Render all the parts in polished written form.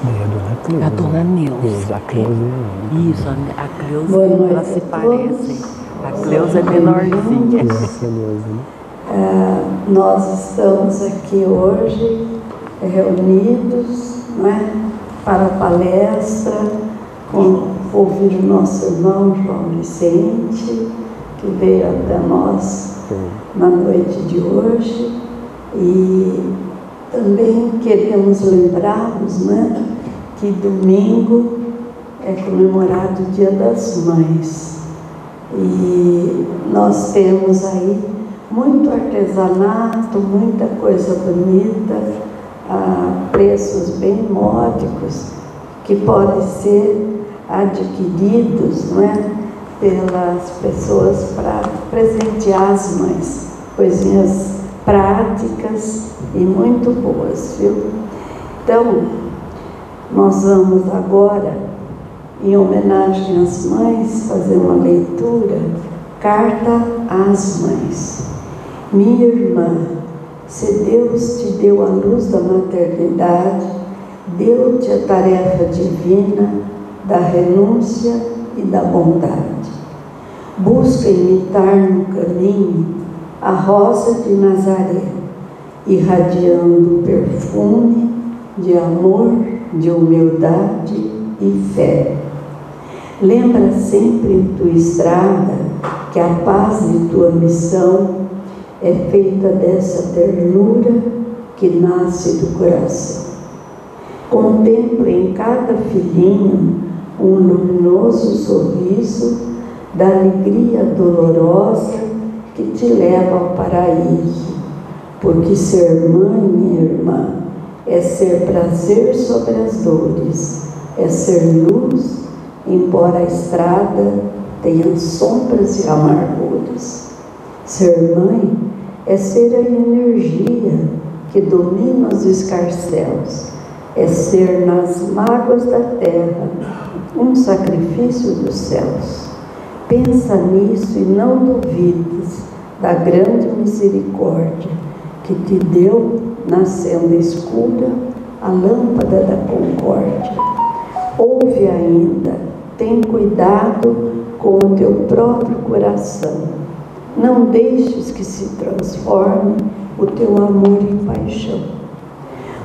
É a dona Neuza. A Cleusa. Isso, a Cleusa, elas se parecem. A Cleusa é menorzinha. Nós estamos aqui hoje reunidos, não é, para a palestra, ouvir o nosso irmão João Vicente, que veio até nós na noite de hoje. E também queremos lembrar-nos, né, que domingo é comemorado o Dia das Mães. E nós temos aí muito artesanato, muita coisa bonita, a preços bem módicos, que podem ser adquiridos, não é, pelas pessoas para presentear as mães. Coisinhas práticas e muito boas, viu? Então, nós vamos agora, em homenagem às mães, fazer uma leitura, Carta às Mães. Minha irmã, se Deus te deu a luz da maternidade, deu-te a tarefa divina da renúncia e da bondade. Busca imitar no caminho a rosa de Nazaré, irradiando o perfume de amor, de humildade e fé. Lembra sempre em tua estrada que a paz de tua missão é feita dessa ternura que nasce do coração. Contempla em cada filhinho um luminoso sorriso da alegria dolorosa que te leva ao paraíso, porque ser mãe, minha irmã, é ser prazer sobre as dores, é ser luz, embora a estrada tenha sombras e amarguras. Ser mãe é ser a energia que domina os escarcéus, é ser nas mágoas da terra um sacrifício dos céus. Pensa nisso e não duvides da grande misericórdia que te deu na senda escura a lâmpada da concórdia. Ouve ainda, tem cuidado com o teu próprio coração. Não deixes que se transforme o teu amor em paixão.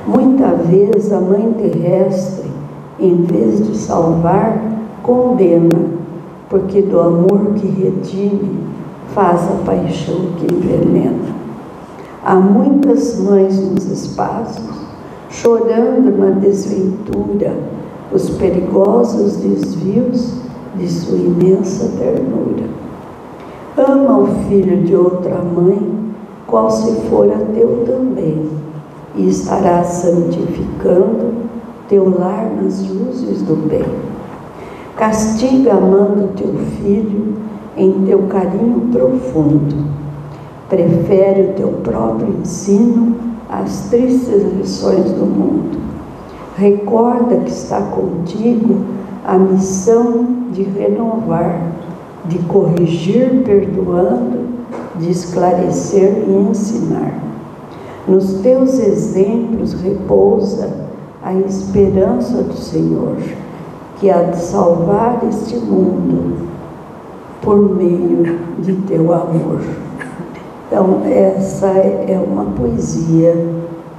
Muita vez a mãe terrestre, em vez de salvar, condena, porque do amor que redime faz a paixão que envenena. Há muitas mães nos espaços, chorando na desventura, os perigosos desvios de sua imensa ternura. Ama o filho de outra mãe, qual se fora teu também, e estarás santificando teu lar nas luzes do bem. Castiga amando teu filho em teu carinho profundo. Prefere o teu próprio ensino às tristes lições do mundo. Recorda que está contigo a missão de renovar, de corrigir perdoando, de esclarecer e ensinar. Nos teus exemplos repousa a esperança do Senhor, que há de salvar este mundo por meio de teu amor. Então, essa é uma poesia,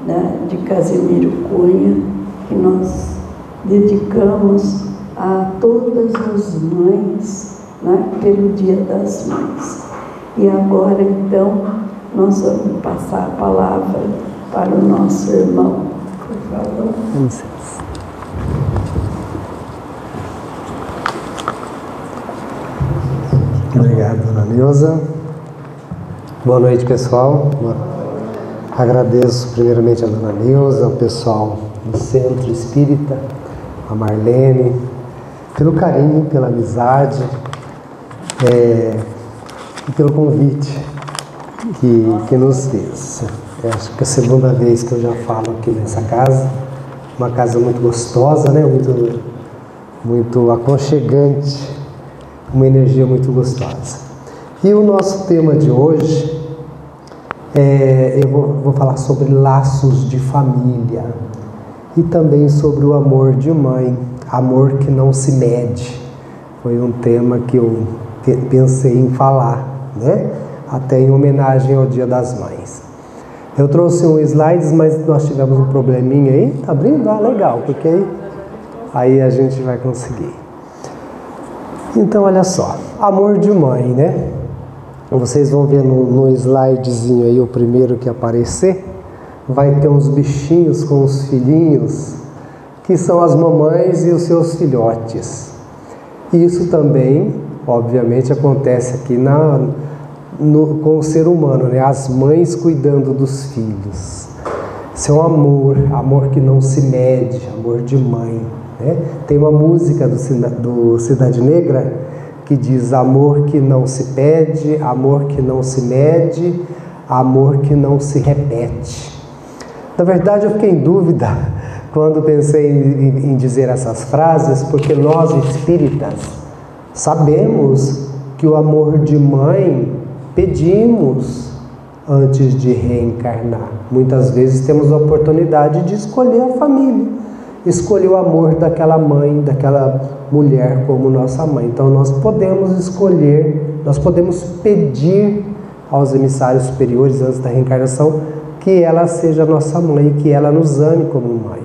né, de Casimiro Cunha, que nós dedicamos a todas as mães, né, pelo Dia das Mães. E agora, então, nós vamos passar a palavra para o nosso irmão. Por favor. Obrigado, dona Neuza. Boa noite, pessoal. Agradeço primeiramente a dona Neuza, ao pessoal do Centro Espírita, a Marlene, pelo carinho, pela amizade e pelo convite que nos fez. Acho que é a segunda vez que eu já falo aqui nessa casa, uma casa muito gostosa, né? Muito aconchegante, uma energia muito gostosa. E o nosso tema de hoje, eu vou falar sobre laços de família. e também sobre o amor de mãe, amor que não se mede. Foi um tema que eu pensei em falar, né? Até em homenagem ao Dia das Mães. Eu trouxe um slides, mas nós tivemos um probleminha aí. Tá abrindo? Ah, legal, porque aí a gente vai conseguir. Então, olha só, amor de mãe, né? Vocês vão ver no slidezinho aí, o primeiro que aparecer, vai ter uns bichinhos com os filhinhos, que são as mamães e os seus filhotes. Isso também, obviamente, acontece aqui com o ser humano, né? As mães cuidando dos filhos. Isso é um amor que não se mede, amor de mãe, né? Tem uma música do Cidade Negra que diz: amor que não se pede, amor que não se mede, amor que não se repete. Na verdade, eu fiquei em dúvida quando pensei em dizer essas frases, porque nós espíritas sabemos que o amor de mãe pedimos antes de reencarnar. Muitas vezes temos a oportunidade de escolher a família, escolher o amor daquela mãe, daquela mulher como nossa mãe. Então nós podemos escolher, nós podemos pedir aos emissários superiores antes da reencarnação que ela seja nossa mãe, que ela nos ame como mãe.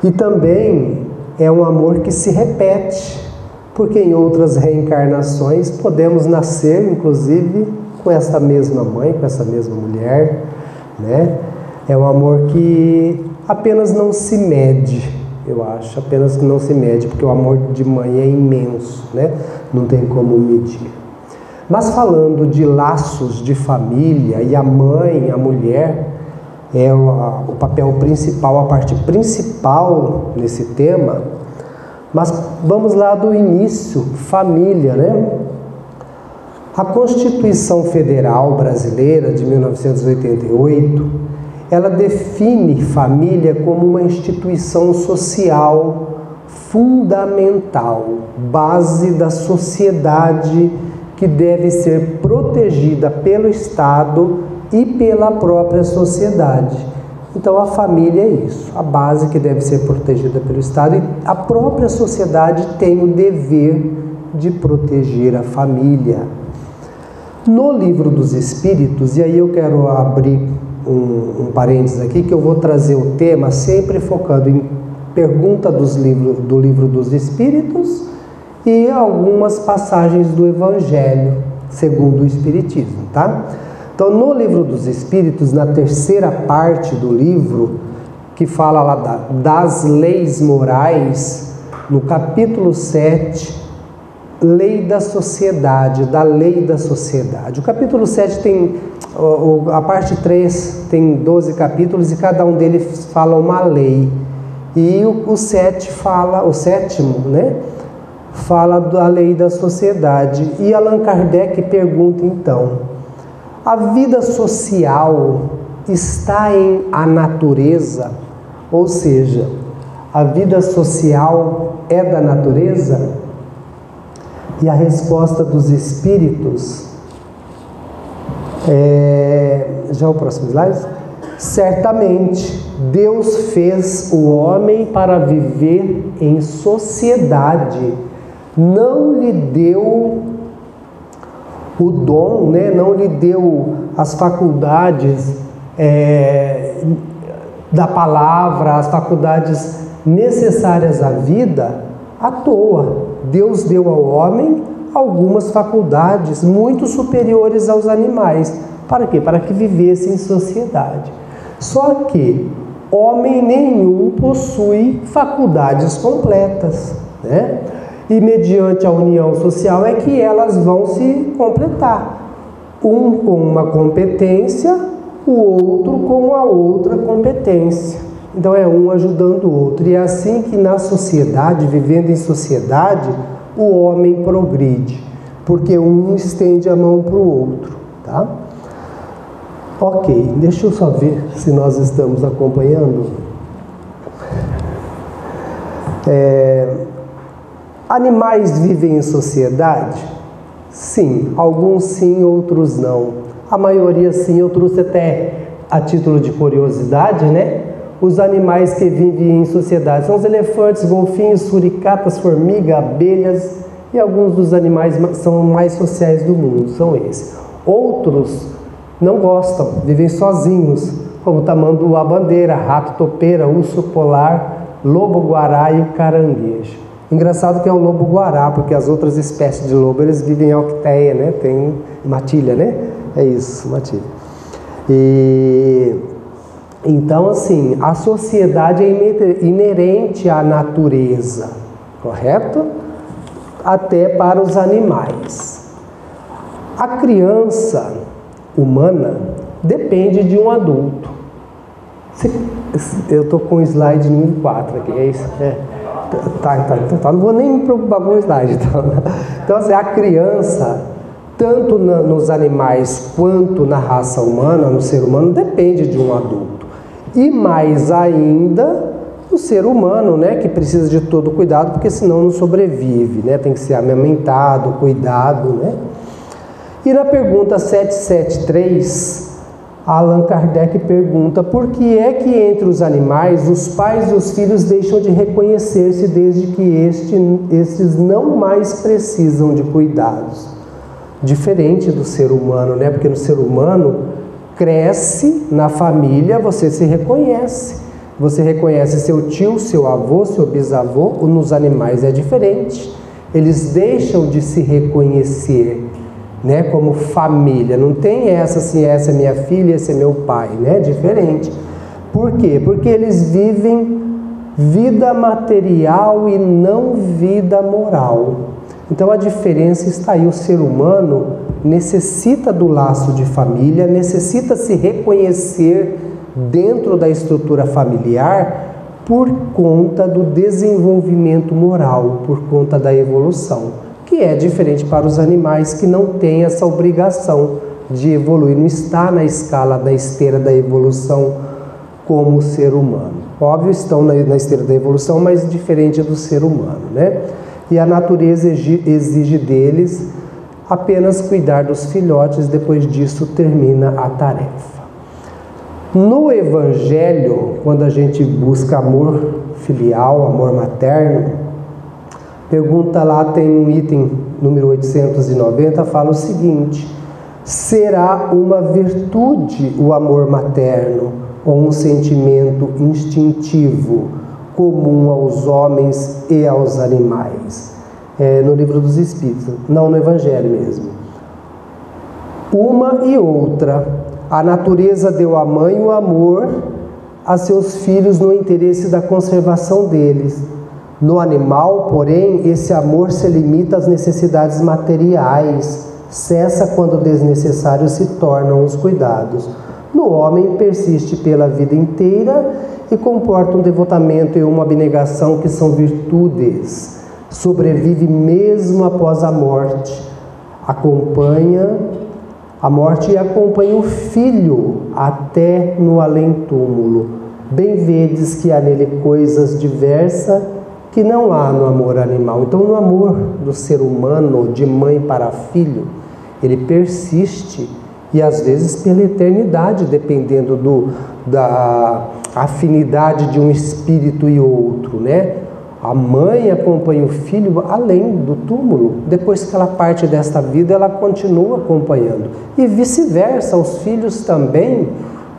E também é um amor que se repete, porque em outras reencarnações podemos nascer, inclusive, com essa mesma mãe, com essa mesma mulher, né? É um amor que apenas não se mede, eu acho, apenas que não se mede, porque o amor de mãe é imenso, né? Não tem como medir. Mas falando de laços de família, e a mãe, a mulher, é o papel principal, a parte principal nesse tema. Mas vamos lá do início, família, né? A Constituição Federal Brasileira de 1988, ela define família como uma instituição social fundamental, base da sociedade, que deve ser protegida pelo Estado e pela própria sociedade. Então a família é isso, a base que deve ser protegida pelo Estado, e a própria sociedade tem o dever de proteger a família. No Livro dos Espíritos, e aí eu quero abrir um parênteses aqui, que eu vou trazer o tema sempre focando em pergunta do Livro dos Espíritos e algumas passagens do Evangelho segundo o Espiritismo, tá? Então, no Livro dos Espíritos, na terceira parte do livro, que fala lá das leis morais, no capítulo 7, Lei da Sociedade, da Lei da Sociedade. O capítulo 7 tem, a parte 3 tem 12 capítulos e cada um deles fala uma lei. E o sétimo, né, fala da Lei da Sociedade. E Allan Kardec pergunta então: a vida social está em a natureza? Ou seja, a vida social é da natureza? E a resposta dos espíritos já o próximo slide? Certamente, Deus fez o homem para viver em sociedade. Não lhe deu o dom, né? Não lhe deu as faculdades da palavra, as faculdades necessárias à vida à toa. Deus deu ao homem algumas faculdades muito superiores aos animais. Para quê? Para que vivesse em sociedade. Só que homem nenhum possui faculdades completas, né? E mediante a união social é que elas vão se completar. Um com uma competência, o outro com a outra competência. Então é um ajudando o outro. E é assim que na sociedade, vivendo em sociedade, o homem progride. Porque um estende a mão para o outro, tá? Ok, deixa eu só ver se nós estamos acompanhando. Animais vivem em sociedade? Sim, alguns sim, outros não. A maioria sim. Eu trouxe até a título de curiosidade, né? os animais que vivem em sociedade. São os elefantes, golfinhos, suricatas, formigas, abelhas e alguns dos animais são mais sociais do mundo, são esses. Outros não gostam, vivem sozinhos, como o tamanduá-bandeira, rato-topeira, urso polar, lobo-guará e o caranguejo. Engraçado que é o lobo-guará, porque as outras espécies de lobo, eles vivem em alquiteia, né? Tem matilha, né? É isso, matilha. Então, assim, a sociedade é inerente à natureza, correto? Até para os animais. A criança humana depende de um adulto. Eu estou com o slide número 4 aqui, é isso? Tá, não vou nem me preocupar com o slide. Então, assim, a criança, tanto nos animais quanto na raça humana, no ser humano, depende de um adulto. E mais ainda, o ser humano, né, que precisa de todo cuidado, porque senão não sobrevive, né? Tem que ser amamentado, cuidado, né? E na pergunta 773, Allan Kardec pergunta: por que é que entre os animais os pais e os filhos deixam de reconhecer-se desde que estes não mais precisam de cuidados? Diferente do ser humano, né? Porque no ser humano cresce na família, você se reconhece. Você reconhece seu tio, seu avô, seu bisavô. Nos animais é diferente. Eles deixam de se reconhecer, né, como família. Não tem essa assim, essa é minha filha, esse é meu pai, né? Diferente. Por quê? Porque eles vivem vida material e não vida moral. Então a diferença está aí. O ser humano necessita do laço de família, necessita se reconhecer dentro da estrutura familiar por conta do desenvolvimento moral, por conta da evolução, que é diferente para os animais que não têm essa obrigação de evoluir, não está na escala da esteira da evolução como o ser humano. Óbvio, estão na esteira da evolução, mas diferente do ser humano, né? E a natureza exige deles apenas cuidar dos filhotes, depois disso termina a tarefa. No Evangelho, quando a gente busca amor filial, amor materno, pergunta lá, tem um item número 890, fala o seguinte: será uma virtude o amor materno ou um sentimento instintivo comum aos homens e aos animais? No Livro dos Espíritos, não no Evangelho mesmo. Uma e outra. A natureza deu à mãe o amor a seus filhos no interesse da conservação deles. No animal, porém, esse amor se limita às necessidades materiais, cessa quando desnecessários se tornam os cuidados. No homem, persiste pela vida inteira e comporta um devotamento e uma abnegação que são virtudes. Sobrevive mesmo após a morte. Acompanha a morte e acompanha o filho até no além-túmulo. Bem vedes que há nele coisas diversas que não há no amor animal. Então, no amor do ser humano, de mãe para filho, ele persiste e às vezes pela eternidade, dependendo da afinidade de um espírito e outro, né? A mãe acompanha o filho além do túmulo. Depois que ela parte desta vida, ela continua acompanhando. E vice-versa, os filhos também,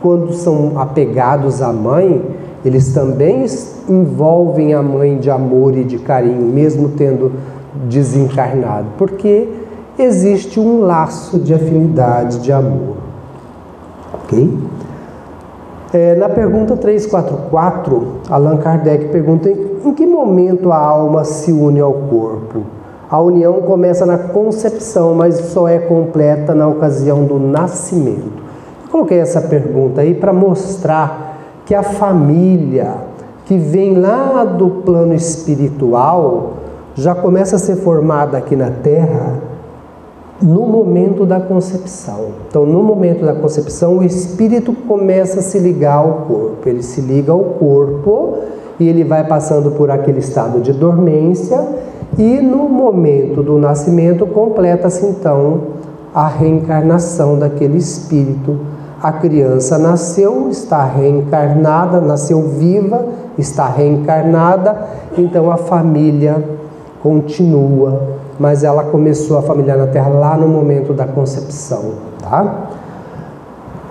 quando são apegados à mãe, eles também envolvem a mãe de amor e de carinho, mesmo tendo desencarnado, porque existe um laço de afinidade, de amor. Ok? Na pergunta 344, Allan Kardec pergunta: em que momento a alma se une ao corpo? A união começa na concepção, mas só é completa na ocasião do nascimento. Eu coloquei essa pergunta aí para mostrar que a família que vem lá do plano espiritual já começa a ser formada aqui na Terra no momento da concepção. Então, no momento da concepção, o espírito começa a se ligar ao corpo. Ele se liga ao corpo e ele vai passando por aquele estado de dormência e no momento do nascimento completa-se então a reencarnação daquele espírito A criança nasceu, está reencarnada, nasceu viva, está reencarnada, então a família continua, mas ela começou a família na Terra lá no momento da concepção, tá?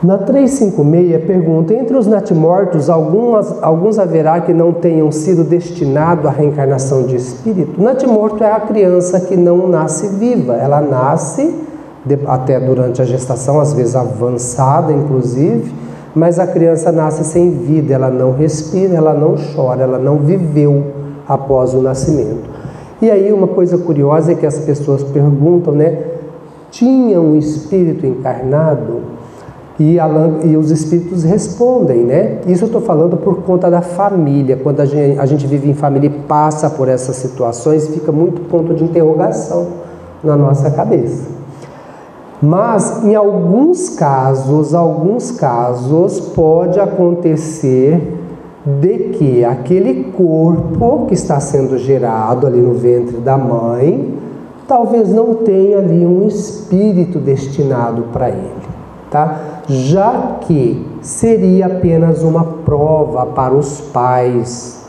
Na 356 pergunta, entre os natimortos, alguns haverá que não tenham sido destinados à reencarnação de espírito? Natimorto é a criança que não nasce viva, ela nasce até durante a gestação, às vezes avançada inclusive, mas a criança nasce sem vida, ela não respira, ela não chora, ela não viveu após o nascimento. E aí uma coisa curiosa é que as pessoas perguntam, né, tinha um espírito encarnado? E os espíritos respondem, né? Isso eu estou falando por conta da família. Quando a gente vive em família e passa por essas situações, fica muito ponto de interrogação na nossa cabeça. Mas em alguns casos pode acontecer de que aquele corpo que está sendo gerado ali no ventre da mãe, talvez não tenha ali um espírito destinado para ele. Tá? Já que seria apenas uma prova para os pais.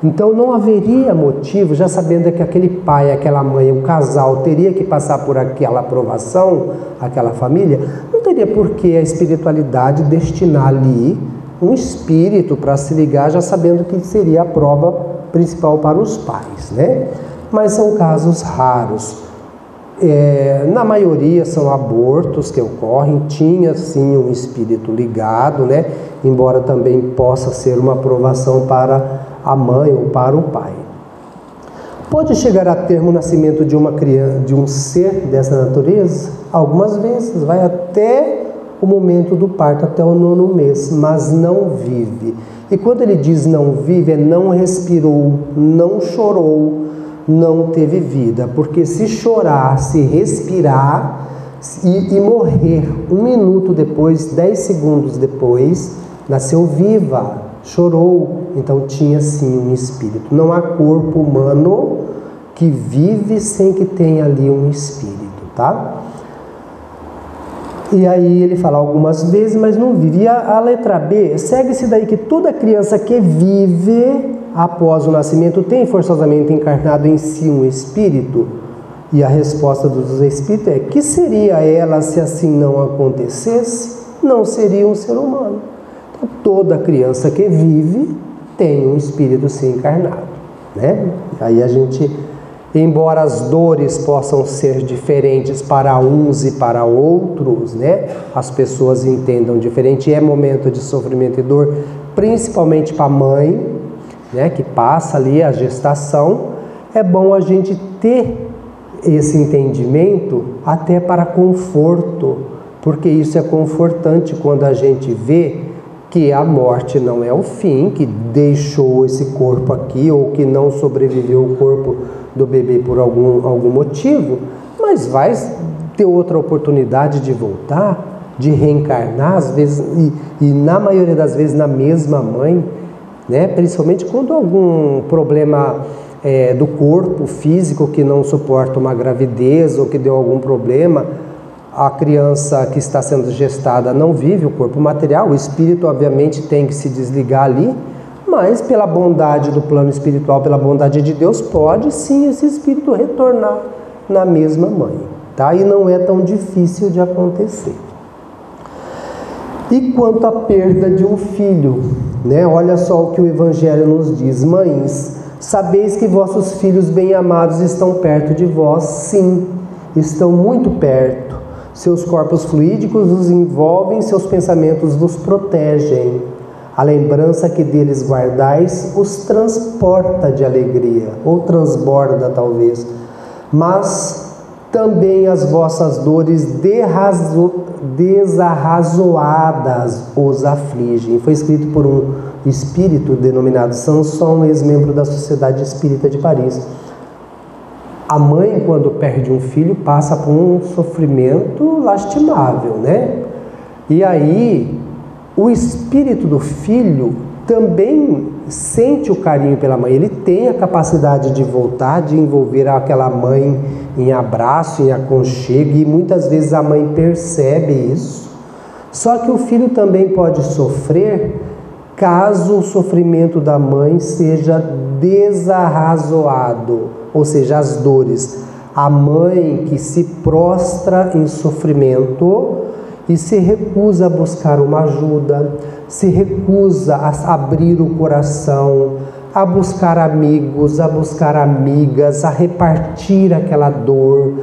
Então não haveria motivo, já sabendo que aquele pai, aquela mãe, o casal teria que passar por aquela aprovação, aquela família, não teria por que a espiritualidade destinar ali um espírito para se ligar, já sabendo que seria a prova principal para os pais, né? Mas são casos raros. Na maioria são abortos que ocorrem, tinha sim um espírito ligado, né? Embora também possa ser uma aprovação para a mãe ou para o pai. Pode chegar a termo o nascimento de uma criança, de um ser dessa natureza? Algumas vezes, vai até o momento do parto, até o 9º mês, mas não vive. E quando ele diz não vive, é não respirou, não chorou, não teve vida, porque se chorar, se respirar e morrer 1 minuto depois, 10 segundos depois, nasceu viva, chorou, então tinha sim um espírito. Não há corpo humano que vive sem que tenha ali um espírito, tá? E aí ele fala algumas vezes, mas não vive. E a letra B, segue-se daí que toda criança que vive após o nascimento tem forçosamente encarnado em si um espírito? E a resposta dos espíritos é: que seria ela se assim não acontecesse? Não seria um ser humano. Então, toda criança que vive tem um espírito sim encarnado, né? Aí a gente, embora as dores possam ser diferentes para uns e para outros, né? As pessoas entendam diferente, é momento de sofrimento e dor, principalmente para a mãe, né, que passa ali a gestação. É bom a gente ter esse entendimento até para conforto, porque isso é confortante quando a gente vê que a morte não é o fim, que deixou esse corpo aqui ou que não sobreviveu o corpo do bebê por algum motivo, mas vai ter outra oportunidade de voltar, de reencarnar, às vezes, e na maioria das vezes na mesma mãe, né? Principalmente quando algum problema do corpo físico que não suporta uma gravidez ou que deu algum problema, a criança que está sendo gestada não vive o corpo material, o espírito obviamente tem que se desligar ali, mas pela bondade do plano espiritual, pela bondade de Deus, pode sim esse espírito retornar na mesma mãe, tá? E não é tão difícil de acontecer. E quanto à perda de um filho, né? Olha só o que o Evangelho nos diz: mães, sabeis que vossos filhos bem-amados estão perto de vós? Sim, estão muito perto. Seus corpos fluídicos os envolvem, seus pensamentos vos protegem. A lembrança que deles guardais os transporta de alegria, ou transborda talvez, mas também as vossas dores desarrazoadas os afligem. Foi escrito por um espírito denominado Sanson, ex-membro da Sociedade Espírita de Paris. A mãe, quando perde um filho, passa por um sofrimento lastimável, né? E aí, o espírito do filho também sente o carinho pela mãe. Ele tem a capacidade de voltar, de envolver aquela mãe em abraço, em aconchego, e muitas vezes a mãe percebe isso, Só que o filho também pode sofrer caso o sofrimento da mãe seja desarrazoado, ou seja, as dores. A mãe que se prostra em sofrimento e se recusa a buscar uma ajuda, se recusa a abrir o coração, a buscar amigos, a buscar amigas, a repartir aquela dor,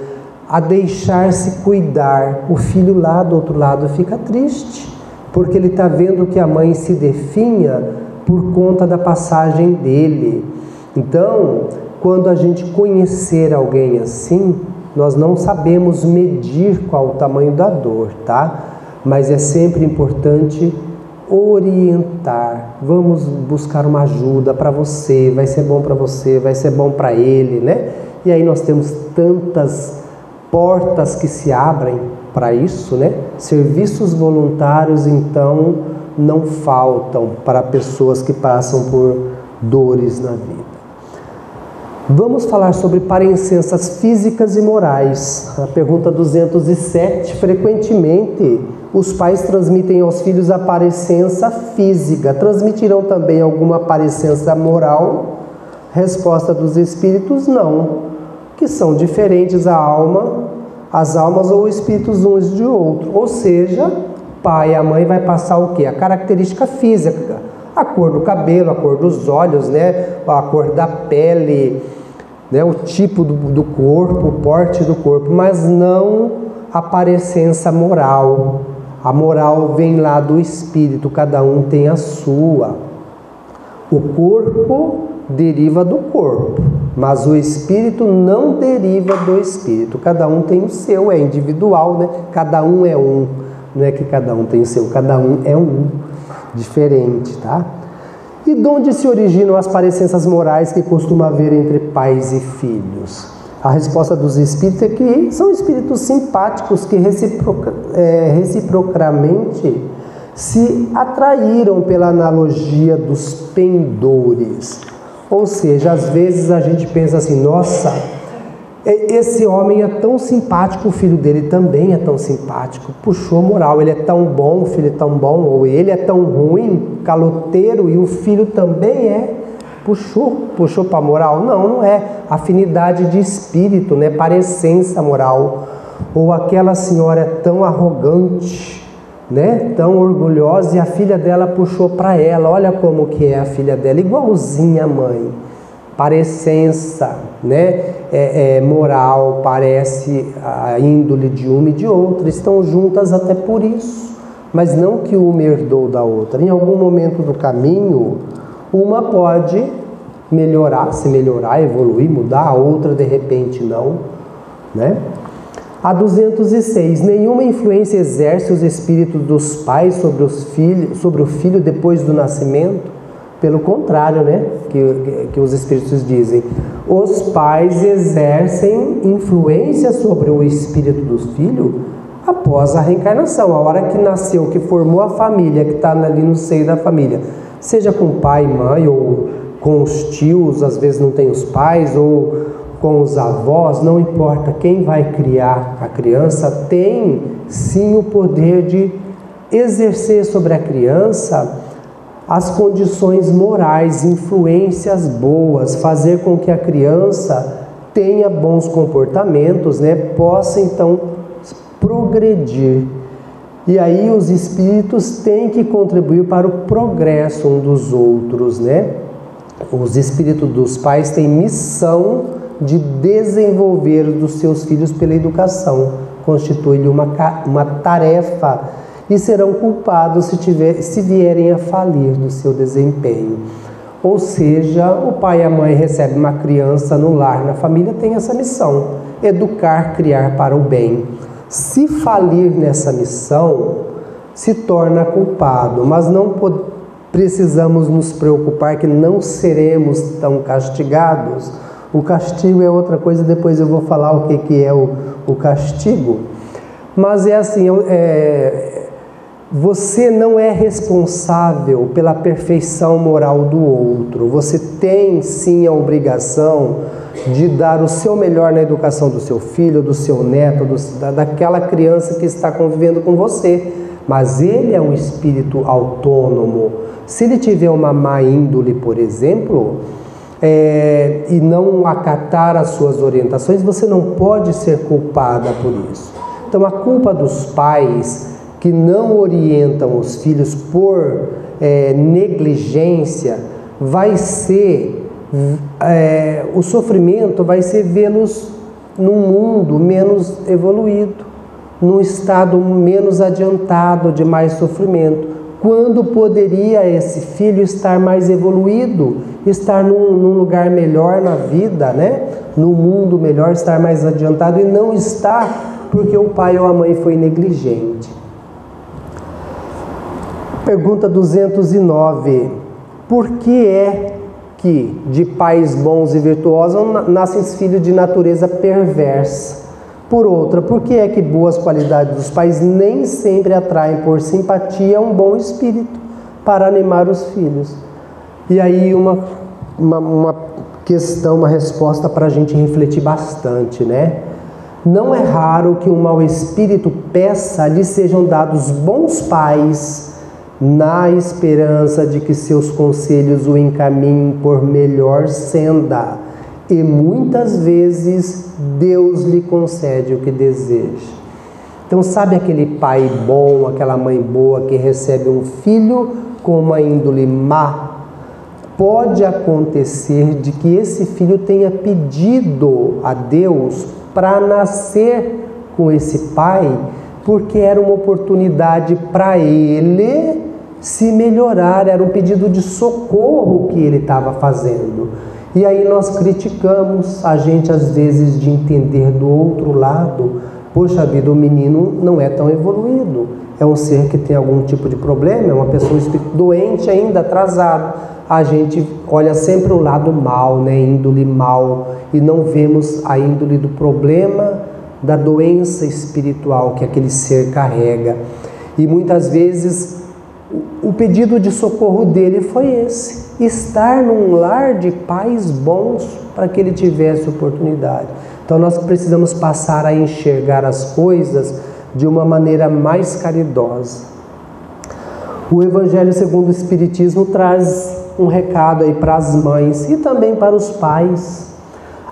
a deixar-se cuidar. O filho lá do outro lado fica triste, porque ele está vendo que a mãe se definha por conta da passagem dele. Então, quando a gente conhecer alguém assim, nós não sabemos medir qual o tamanho da dor, tá? Mas é sempre importante orientar. Vamos buscar uma ajuda para você, vai ser bom para você, vai ser bom para ele, né? E aí nós temos tantas portas que se abrem para isso, né? Serviços voluntários, então, não faltam para pessoas que passam por dores na vida. Vamos falar sobre parecenças físicas e morais. A pergunta 207. Frequentemente, os pais transmitem aos filhos a parecença física. Transmitirão também alguma parecença moral? Resposta dos espíritos: não. Que são diferentes as almas ou espíritos uns de outro. Ou seja, pai e a mãe vai passar o quê? A característica física. A cor do cabelo, a cor dos olhos, né? A cor da pele, né? O tipo do corpo, o porte do corpo, mas não a parecença moral. A moral vem lá do espírito, cada um tem a sua. O corpo deriva do corpo, mas o espírito não deriva do espírito. Cada um tem o seu, é individual, né? Cada um é um. Não é que cada um tem o seu, cada um é um. Diferente, tá? E de onde se originam as parecenças morais que costuma haver entre pais e filhos? A resposta dos espíritos é que são espíritos simpáticos que reciprocamente se atraíram pela analogia dos pendores. Ou seja, às vezes a gente pensa assim, nossa, esse homem é tão simpático, o filho dele também é tão simpático, puxou moral, ele é tão bom, o filho é tão bom, ou ele é tão ruim, caloteiro, e o filho também é, puxou para moral. Não, não é, afinidade de espírito, né? Parecença moral. Ou aquela senhora é tão arrogante, né? Tão orgulhosa, e a filha dela puxou para ela, olha como que é a filha dela, igualzinha a mãe. Parecença, né? Moral, parece a índole de uma e de outra, estão juntas até por isso, mas não que uma herdou da outra. Em algum momento do caminho, uma pode melhorar, se melhorar, evoluir, mudar, a outra de repente não, né? A 206. Nenhuma influência exerce os espíritos dos pais sobre o filho depois do nascimento? Pelo contrário, né? Que os espíritos dizem. Os pais exercem influência sobre o espírito do filho após a reencarnação. A hora que nasceu, que formou a família, que está ali no seio da família. Seja com pai e mãe, ou com os tios, às vezes não tem os pais, ou com os avós, não importa. Quem vai criar a criança tem sim o poder de exercer sobre a criança as condições morais, influências boas, fazer com que a criança tenha bons comportamentos, né? Possa então progredir. E aí os espíritos têm que contribuir para o progresso um dos outros, né? Os espíritos dos pais têm missão de desenvolver dos seus filhos pela educação. Constitui-lhe uma tarefa, e serão culpados se vierem a falir do seu desempenho. Ou seja, o pai e a mãe recebem uma criança no lar, na família, tem essa missão: educar, criar para o bem. Se falir nessa missão, se torna culpado, mas não precisamos nos preocupar que não seremos tão castigados. O castigo é outra coisa, depois eu vou falar o que é o castigo. Mas é assim, você não é responsável pela perfeição moral do outro. Você tem sim a obrigação de dar o seu melhor na educação do seu filho, do seu neto, daquela criança que está convivendo com você. mas ele é um espírito autônomo. Se ele tiver uma má índole, por exemplo, e não acatar as suas orientações, você não pode ser culpada por isso. Então, a culpa dos pais que não orientam os filhos por negligência vai ser, o sofrimento vai ser vê-los num mundo menos evoluído, num estado menos adiantado de mais sofrimento, quando poderia esse filho estar mais evoluído, estar num lugar melhor na vida, né? Num mundo melhor, estar mais adiantado, e não está porque o pai ou a mãe foi negligente. Pergunta 209. Por que é que de pais bons e virtuosos nascem filhos de natureza perversa? Por outra, por que é que boas qualidades dos pais nem sempre atraem por simpatia um bom espírito para animar os filhos? E aí uma questão, uma resposta para a gente refletir bastante, né? Não é raro que um mau espírito peça lhe sejam dados bons pais, na esperança de que seus conselhos o encaminhem por melhor senda. E muitas vezes Deus lhe concede o que deseja. Então, sabe aquele pai bom, aquela mãe boa que recebe um filho com uma índole má? Pode acontecer de que esse filho tenha pedido a Deus para nascer com esse pai, porque era uma oportunidade para ele se melhorar, era um pedido de socorro que ele estava fazendo. E aí nós criticamos, a gente às vezes de entender do outro lado, poxa vida, o menino não é tão evoluído, é um ser que tem algum tipo de problema, é uma pessoa doente ainda, atrasado. A gente olha sempre o lado mal, né, índole mal, e não vemos a índole do problema, da doença espiritual que aquele ser carrega. E muitas vezes o pedido de socorro dele foi esse: estar num lar de pais bons para que ele tivesse oportunidade. Então nós precisamos passar a enxergar as coisas de uma maneira mais caridosa. O Evangelho segundo o Espiritismo traz um recado aí para as mães e também para os pais.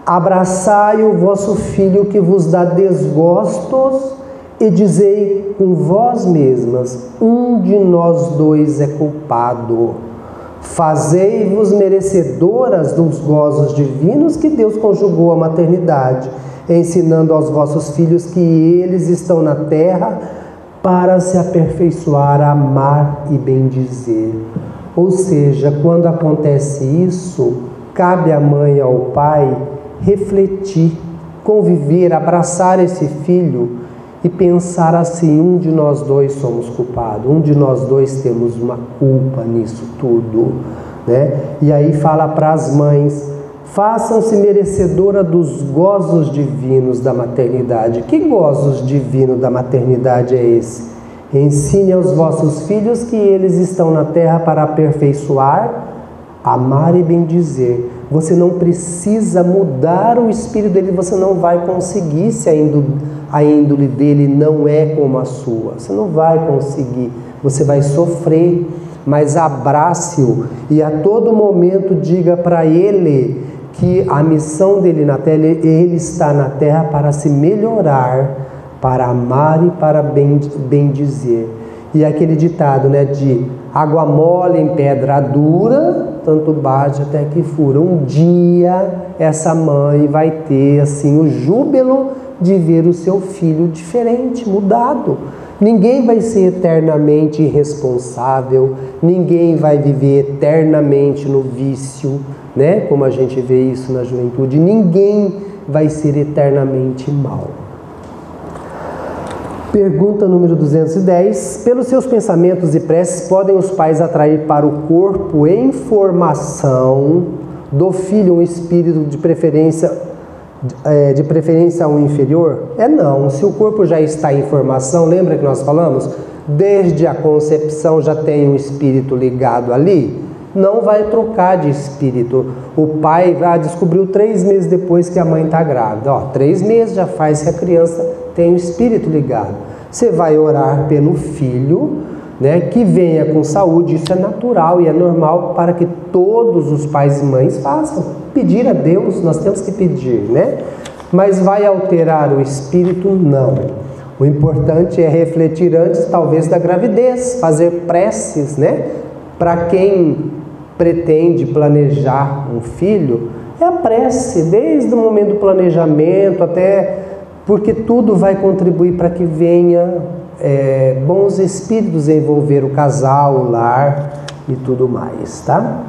Abraçai o vosso filho que vos dá desgostos e dizei com vós mesmas: um de nós dois é culpado. Fazei-vos merecedoras dos gozos divinos que Deus conjugou à maternidade, ensinando aos vossos filhos que eles estão na terra para se aperfeiçoar, amar e bendizer. Ou seja, quando acontece isso, cabe à mãe e ao pai refletir, conviver, abraçar esse filho e pensar assim: um de nós dois somos culpados, um de nós dois temos uma culpa nisso tudo, né? E aí fala para as mães: façam-se merecedora dos gozos divinos da maternidade. Que gozos divinos da maternidade é esse? Ensine aos vossos filhos que eles estão na terra para aperfeiçoar, amar e bendizer. Você não precisa mudar o espírito dele, você não vai conseguir se a índole dele não é como a sua. Você não vai conseguir, você vai sofrer, mas abrace-o e a todo momento diga para ele que a missão dele na terra, ele está na terra para se melhorar, para amar e para bendizer. E aquele ditado, né, de água mole em pedra dura, tanto bate até que fura. Um dia essa mãe vai ter assim o júbilo de ver o seu filho diferente, mudado. Ninguém vai ser eternamente irresponsável, ninguém vai viver eternamente no vício, né? Como a gente vê isso na juventude, ninguém vai ser eternamente mau. Pergunta número 210. Pelos seus pensamentos e preces, podem os pais atrair para o corpo em formação do filho um espírito de preferência a um inferior? Não. Se o corpo já está em formação, lembra que nós falamos? Desde a concepção já tem um espírito ligado ali, não vai trocar de espírito. O pai descobriu 3 meses depois que a mãe está grávida. 3 meses já faz que a criança tem o espírito ligado. Você vai orar pelo filho, né, que venha com saúde. Isso é natural e é normal para que todos os pais e mães façam. Pedir a Deus, nós temos que pedir, né? Mas vai alterar o espírito? Não. O importante é refletir antes, talvez, da gravidez, fazer preces, né? Para quem pretende planejar um filho, é a prece, desde o momento do planejamento até, porque tudo vai contribuir para que venha bons espíritos envolver o casal, o lar e tudo mais, tá?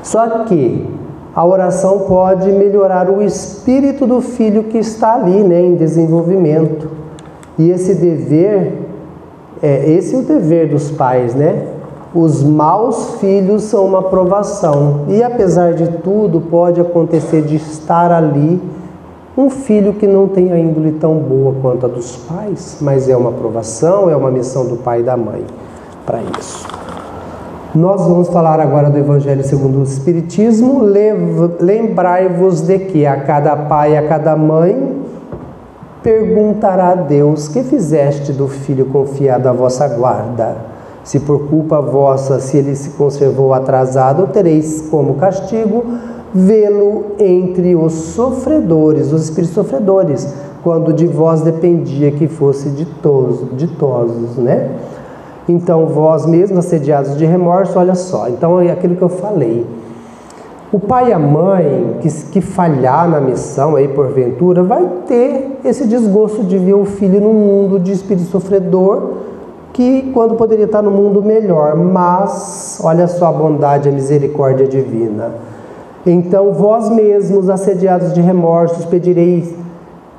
Só que a oração pode melhorar o espírito do filho que está ali, né, em desenvolvimento. E esse dever, esse é o dever dos pais, né? Os maus filhos são uma provação. E apesar de tudo, pode acontecer de estar ali um filho que não tem a índole tão boa quanto a dos pais, mas é uma provação, é uma missão do pai e da mãe para isso. Nós vamos falar agora do Evangelho segundo o Espiritismo. Lembrai-vos de que a cada pai e a cada mãe perguntará a Deus: que fizeste do filho confiado à vossa guarda? Se por culpa vossa, se ele se conservou atrasado, tereis como castigo vê-lo entre os sofredores, os espíritos sofredores, quando de vós dependia que fosse ditosos, né? Então, vós mesmos, assediados de remorso, olha só, então é aquilo que eu falei. O pai e a mãe que falhar na missão aí porventura, vai ter esse desgosto de ver o filho num mundo de espírito sofredor, que quando poderia estar no mundo melhor, mas olha só a bondade e a misericórdia divina. Então, vós mesmos, assediados de remorsos, pedireis,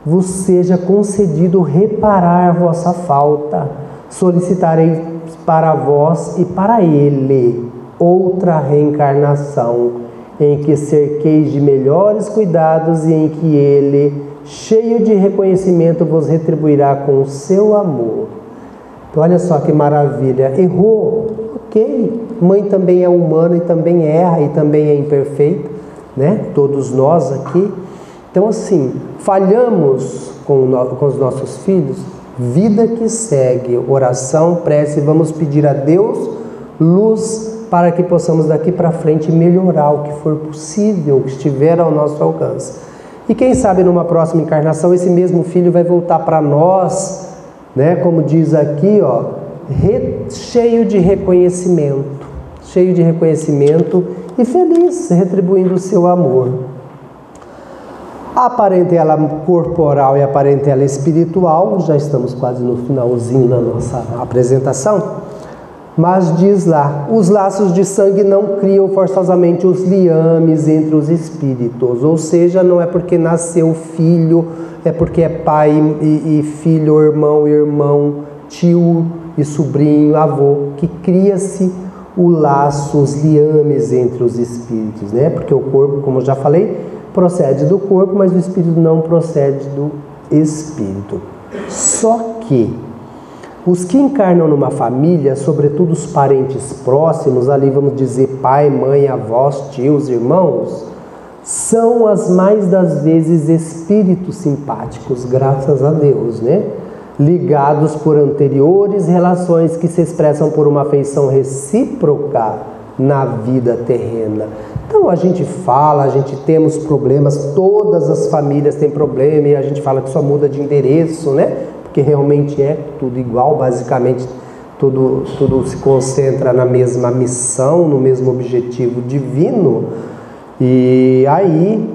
vos seja concedido reparar vossa falta, solicitarei para vós e para ele outra reencarnação, em que cerqueis de melhores cuidados e em que ele, cheio de reconhecimento, vos retribuirá com o seu amor. Então, olha só que maravilha. Errou, ok. Mãe também é humana e também erra e também é imperfeita, né? Todos nós aqui. Então, assim, falhamos com os nossos filhos, vida que segue, oração, prece, vamos pedir a Deus luz para que possamos daqui para frente melhorar o que for possível, o que estiver ao nosso alcance. E quem sabe numa próxima encarnação esse mesmo filho vai voltar para nós, né? Como diz aqui, ó, cheio de reconhecimento e feliz, retribuindo o seu amor. A parentela corporal e a parentela espiritual, já estamos quase no finalzinho da nossa apresentação, mas diz lá, os laços de sangue não criam forçosamente os liames entre os espíritos, ou seja, não é porque nasceu filho, é porque é pai e filho, irmão, tio e sobrinho, avô, que cria-se o laço, os liames entre os espíritos, né? Porque o corpo, como eu já falei, procede do corpo, mas o espírito não procede do espírito. Só que os que encarnam numa família, sobretudo os parentes próximos, ali vamos dizer pai, mãe, avós, tios, irmãos, são as mais das vezes espíritos simpáticos, graças a Deus, né? Ligados por anteriores relações que se expressam por uma afeição recíproca na vida terrena. Então a gente fala, a gente temos problemas, todas as famílias têm problema e a gente fala que só muda de endereço, né? Porque realmente é tudo igual, basicamente tudo se concentra na mesma missão, no mesmo objetivo divino. E aí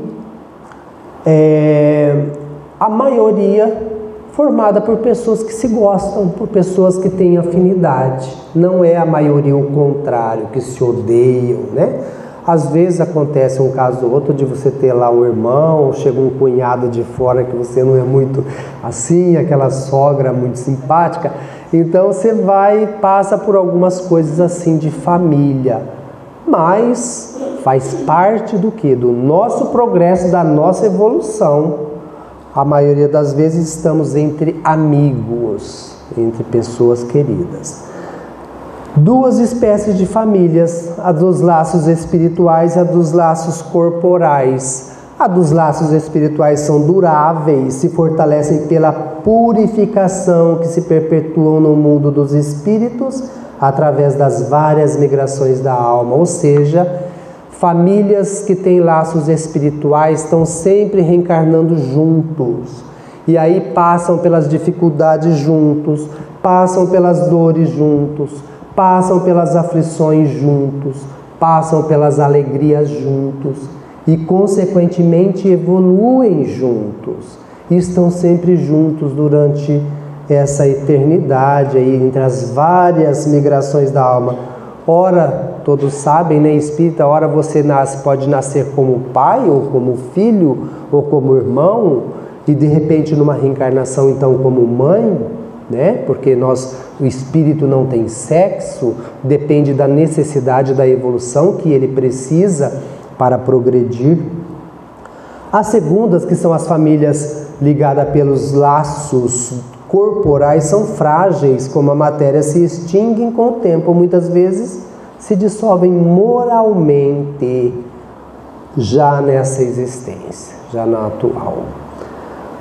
a maioria formada por pessoas que se gostam, por pessoas que têm afinidade. Não é a maioria o contrário, que se odeiam, né? Às vezes acontece um caso ou outro de você ter lá um irmão, chega um cunhado de fora que você não é muito assim, aquela sogra muito simpática. Então você vai e passa por algumas coisas assim de família. Mas faz parte do quê? Do nosso progresso, da nossa evolução. A maioria das vezes estamos entre amigos, entre pessoas queridas. Duas espécies de famílias, a dos laços espirituais e a dos laços corporais. A dos laços espirituais são duráveis, se fortalecem pela purificação que se perpetuam no mundo dos espíritos através das várias migrações da alma, ou seja, famílias que têm laços espirituais estão sempre reencarnando juntos, e aí passam pelas dificuldades juntos, passam pelas dores juntos, passam pelas aflições juntos, passam pelas alegrias juntos e, consequentemente, evoluem juntos. E estão sempre juntos durante essa eternidade aí, entre as várias migrações da alma. Ora, todos sabem, né, espírita, ora você pode nascer como pai, ou como filho, ou como irmão, e de repente numa reencarnação então como mãe, né? Porque o espírito não tem sexo, depende da necessidade da evolução que ele precisa para progredir. As segundas, que são as famílias ligadas pelos laços corporais, são frágeis, como a matéria se extinguem com o tempo, muitas vezes se dissolvem moralmente já nessa existência, já na atual.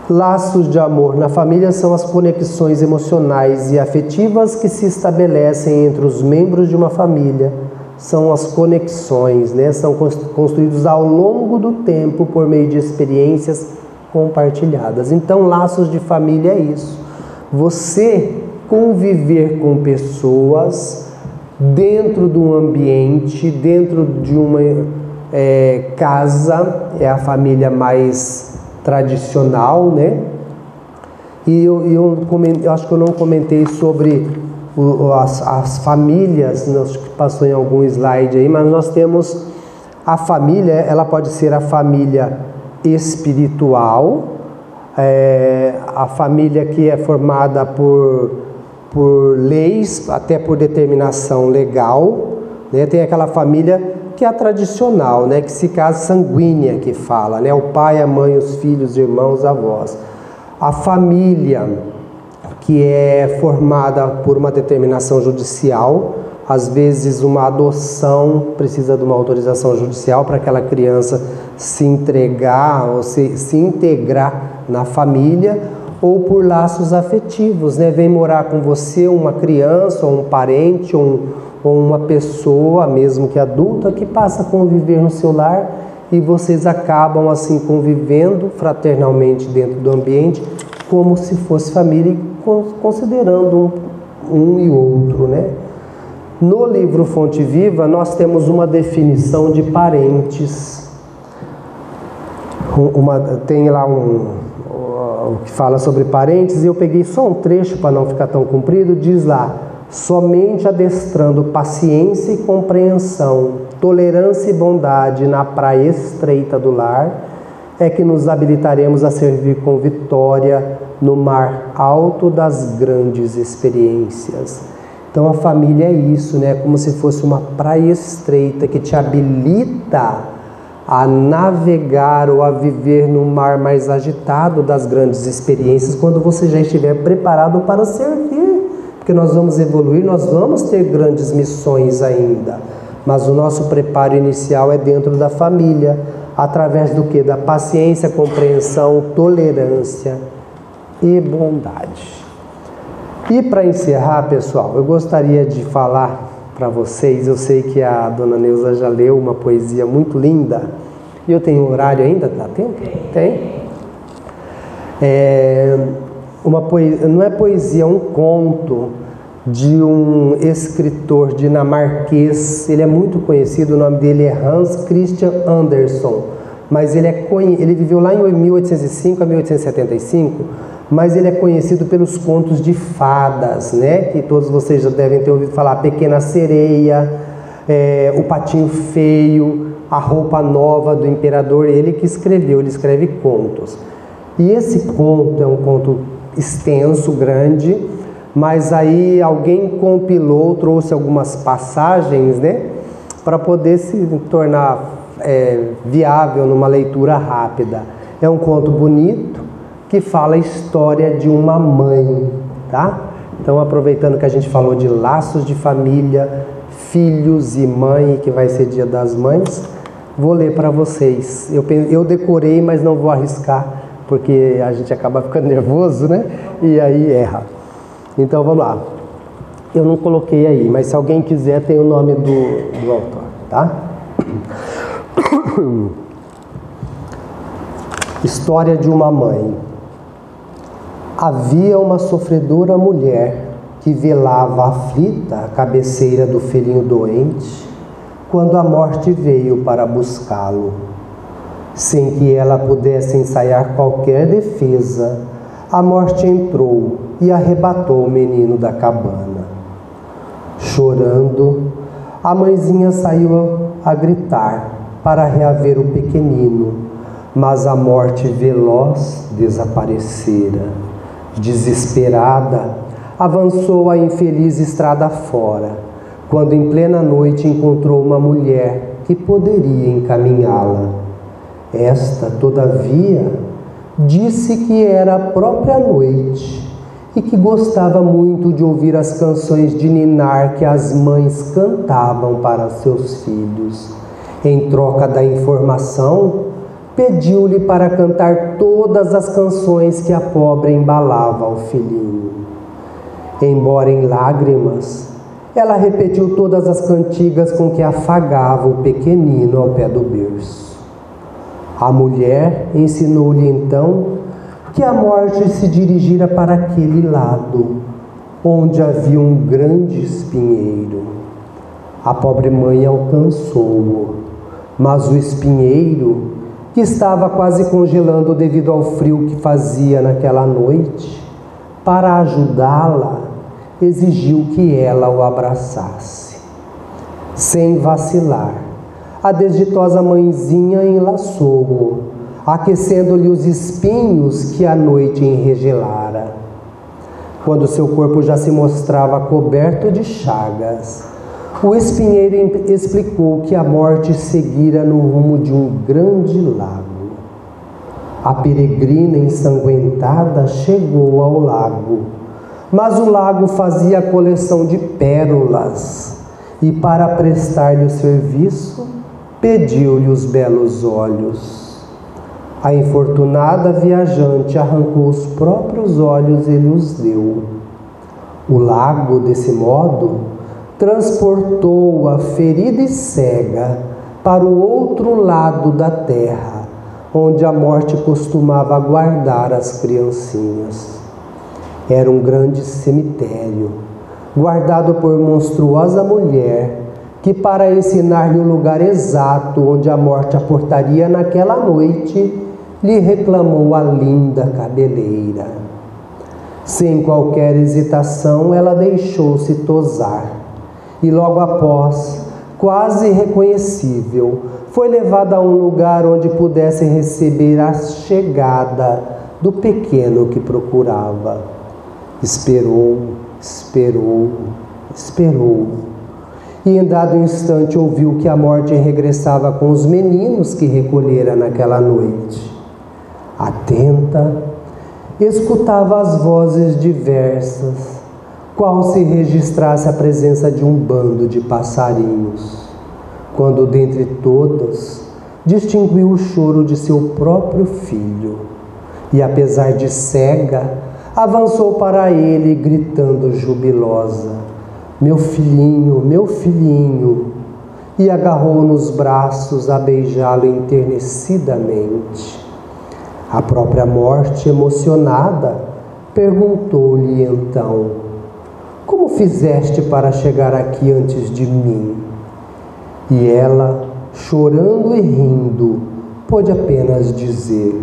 Laços de amor na família são as conexões emocionais e afetivas que se estabelecem entre os membros de uma família. São as conexões, né? São construídos ao longo do tempo por meio de experiências compartilhadas. Então, laços de família é isso. Você conviver com pessoas dentro de um ambiente, dentro de uma casa, é a família mais tradicional, né? E eu acho que eu não comentei sobre as famílias, acho que passou em algum slide aí, mas nós temos a família, ela pode ser a família espiritual, a família que é formada por leis, até por determinação legal, né? Tem aquela família que é a tradicional, né? Que se casa sanguínea, que fala, né? O pai, a mãe, os filhos, irmãos, avós. A família que é formada por uma determinação judicial, às vezes uma adoção precisa de uma autorização judicial para aquela criança se entregar ou se integrar na família, ou por laços afetivos, né? Vem morar com você uma criança, ou um parente, ou uma pessoa, mesmo que adulta, que passa a conviver no seu lar, e vocês acabam assim convivendo fraternalmente dentro do ambiente, como se fosse família, considerando um e outro, né? No livro Fonte Viva, nós temos uma definição de parentes. Tem lá que fala sobre parentes, e eu peguei só um trecho para não ficar tão comprido. Diz lá: somente adestrando paciência e compreensão, tolerância e bondade na praia estreita do lar, é que nos habilitaremos a servir com vitória no mar alto das grandes experiências. Então a família é isso, né? Como se fosse uma praia estreita que te habilita a navegar ou a viver no mar mais agitado das grandes experiências, quando você já estiver preparado para servir. Porque nós vamos evoluir, nós vamos ter grandes missões ainda, mas o nosso preparo inicial é dentro da família, através do quê? Da paciência, compreensão, tolerância e bondade. E para encerrar, pessoal, eu gostaria de falar para vocês, eu sei que a dona Neuza já leu uma poesia muito linda, e eu tenho horário ainda, dá tempo? Tem? Não é poesia, é um conto de um escritor dinamarquês. Ele é muito conhecido, o nome dele é Hans Christian Andersen, mas ele viveu lá em 1805 a 1875, mas ele é conhecido pelos contos de fadas, né? Que todos vocês já devem ter ouvido falar: Pequena Sereia, O Patinho Feio, A Roupa Nova do Imperador. Ele que escreveu, ele escreve contos. E esse conto é um conto extenso, grande, mas aí alguém compilou, trouxe algumas passagens, né, para poder se tornar viável numa leitura rápida. É um conto bonito que fala a história de uma mãe, tá? Então, aproveitando que a gente falou de laços de família, filhos e mãe, que vai ser Dia das Mães, vou ler para vocês. Eu decorei, mas não vou arriscar, porque a gente acaba ficando nervoso, né? E aí erra. Então vamos lá. Eu não coloquei aí, mas se alguém quiser, tem o nome do autor, tá? História de uma mãe. Havia uma sofredora mulher que velava aflita à cabeceira do filhinho doente, quando a morte veio para buscá-lo. Sem que ela pudesse ensaiar qualquer defesa, a morte entrou e arrebatou o menino da cabana. Chorando, a mãezinha saiu a gritar para reaver o pequenino, mas a morte veloz desaparecera. Desesperada, avançou a infeliz estrada fora, quando em plena noite encontrou uma mulher que poderia encaminhá-la. Esta, todavia, disse que era a própria noite e que gostava muito de ouvir as canções de ninar que as mães cantavam para seus filhos. Em troca da informação, pediu-lhe para cantar todas as canções que a pobre embalava ao filhinho. Embora em lágrimas, ela repetiu todas as cantigas com que afagava o pequenino ao pé do berço. A mulher ensinou-lhe então que a morte se dirigira para aquele lado, onde havia um grande espinheiro. A pobre mãe alcançou-o, mas o espinheiro, que estava quase congelando devido ao frio que fazia naquela noite, para ajudá-la, exigiu que ela o abraçasse. Sem vacilar, a desditosa mãezinha enlaçou-o, aquecendo-lhe os espinhos que a noite enregelara. Quando seu corpo já se mostrava coberto de chagas, o espinheiro explicou que a morte seguira no rumo de um grande lago. A peregrina ensanguentada chegou ao lago, mas o lago fazia coleção de pérolas e, para prestar-lhe o serviço, pediu-lhe os belos olhos. A infortunada viajante arrancou os próprios olhos e lhes deu. O lago, desse modo, transportou-a ferida e cega para o outro lado da terra, onde a morte costumava guardar as criancinhas. Era um grande cemitério, guardado por monstruosa mulher, que, para ensinar-lhe o lugar exato onde a morte a portaria naquela noite, lhe reclamou a linda cabeleira. Sem qualquer hesitação, ela deixou-se tosar, e logo após, quase irreconhecível, foi levada a um lugar onde pudesse receber a chegada do pequeno que procurava. Esperou, esperou, esperou, e em dado instante ouviu que a morte regressava com os meninos que recolhera naquela noite. Atenta, escutava as vozes diversas, qual se registrasse a presença de um bando de passarinhos, quando dentre todas distinguiu o choro de seu próprio filho, e apesar de cega, avançou para ele gritando jubilosa: meu filhinho, e agarrou nos braços a beijá-lo enternecidamente. A própria morte, emocionada, perguntou-lhe então: como fizeste para chegar aqui antes de mim? E ela, chorando e rindo, pôde apenas dizer: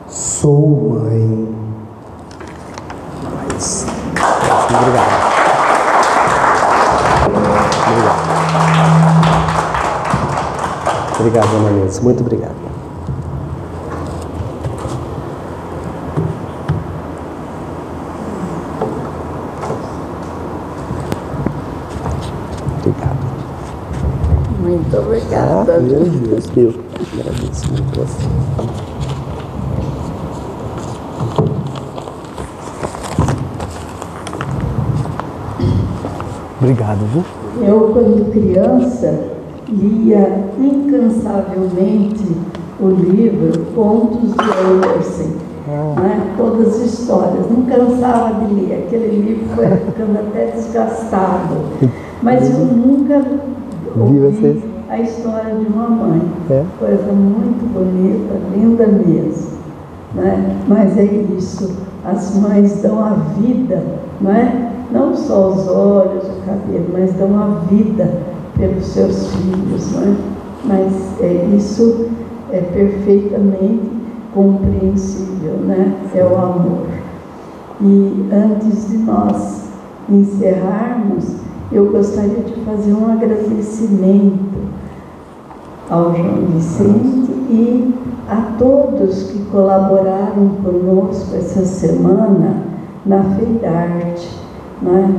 sou mãe. Obrigado. Obrigado, Ana Inês. Muito obrigado. Muito obrigada. Meu Deus, eu agradeço muito você. Obrigado, viu? Eu, quando criança, lia incansavelmente o livro Contos de Andersen, né? Todas as histórias, não cansava de ler, aquele livro foi ficando até desgastado, mas eu nunca ouvi a história de uma mãe, coisa muito bonita, linda mesmo, né? Mas é isso, as mães dão a vida, não é? Não só os olhos, o cabelo, mas dão a vida pelos seus filhos, não é? Mas isso é perfeitamente compreensível, né? É o amor. E antes de nós encerrarmos, eu gostaria de fazer um agradecimento ao João Vicente e a todos que colaboraram conosco essa semana na Feidarte, né?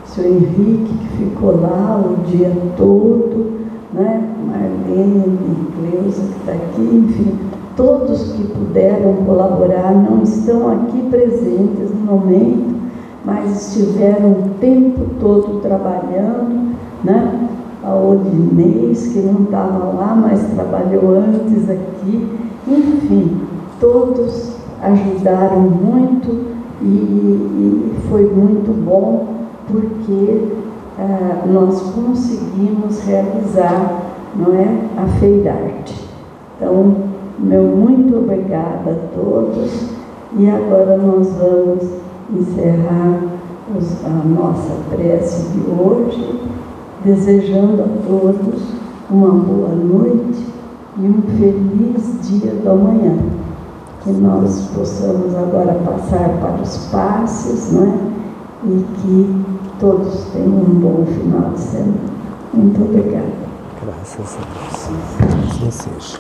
O senhor Henrique, que ficou lá o dia todo, né? Marlene, Cleusa, que está aqui, enfim, todos que puderam colaborar não estão aqui presentes no momento, mas estiveram o tempo todo trabalhando, né? A Odinês, que não estava lá, mas trabalhou antes aqui, enfim, todos ajudaram muito e foi muito bom, porque nós conseguimos realizar, não é, a Feidarte. Então, meu muito obrigada a todos, e agora nós vamos encerrar a nossa prece de hoje, desejando a todos uma boa noite e um feliz dia do amanhã. Que nós possamos agora passar para os passes, não é? E que todos tenham um bom final de semana. Muito obrigada. Graças a Deus. Assim seja.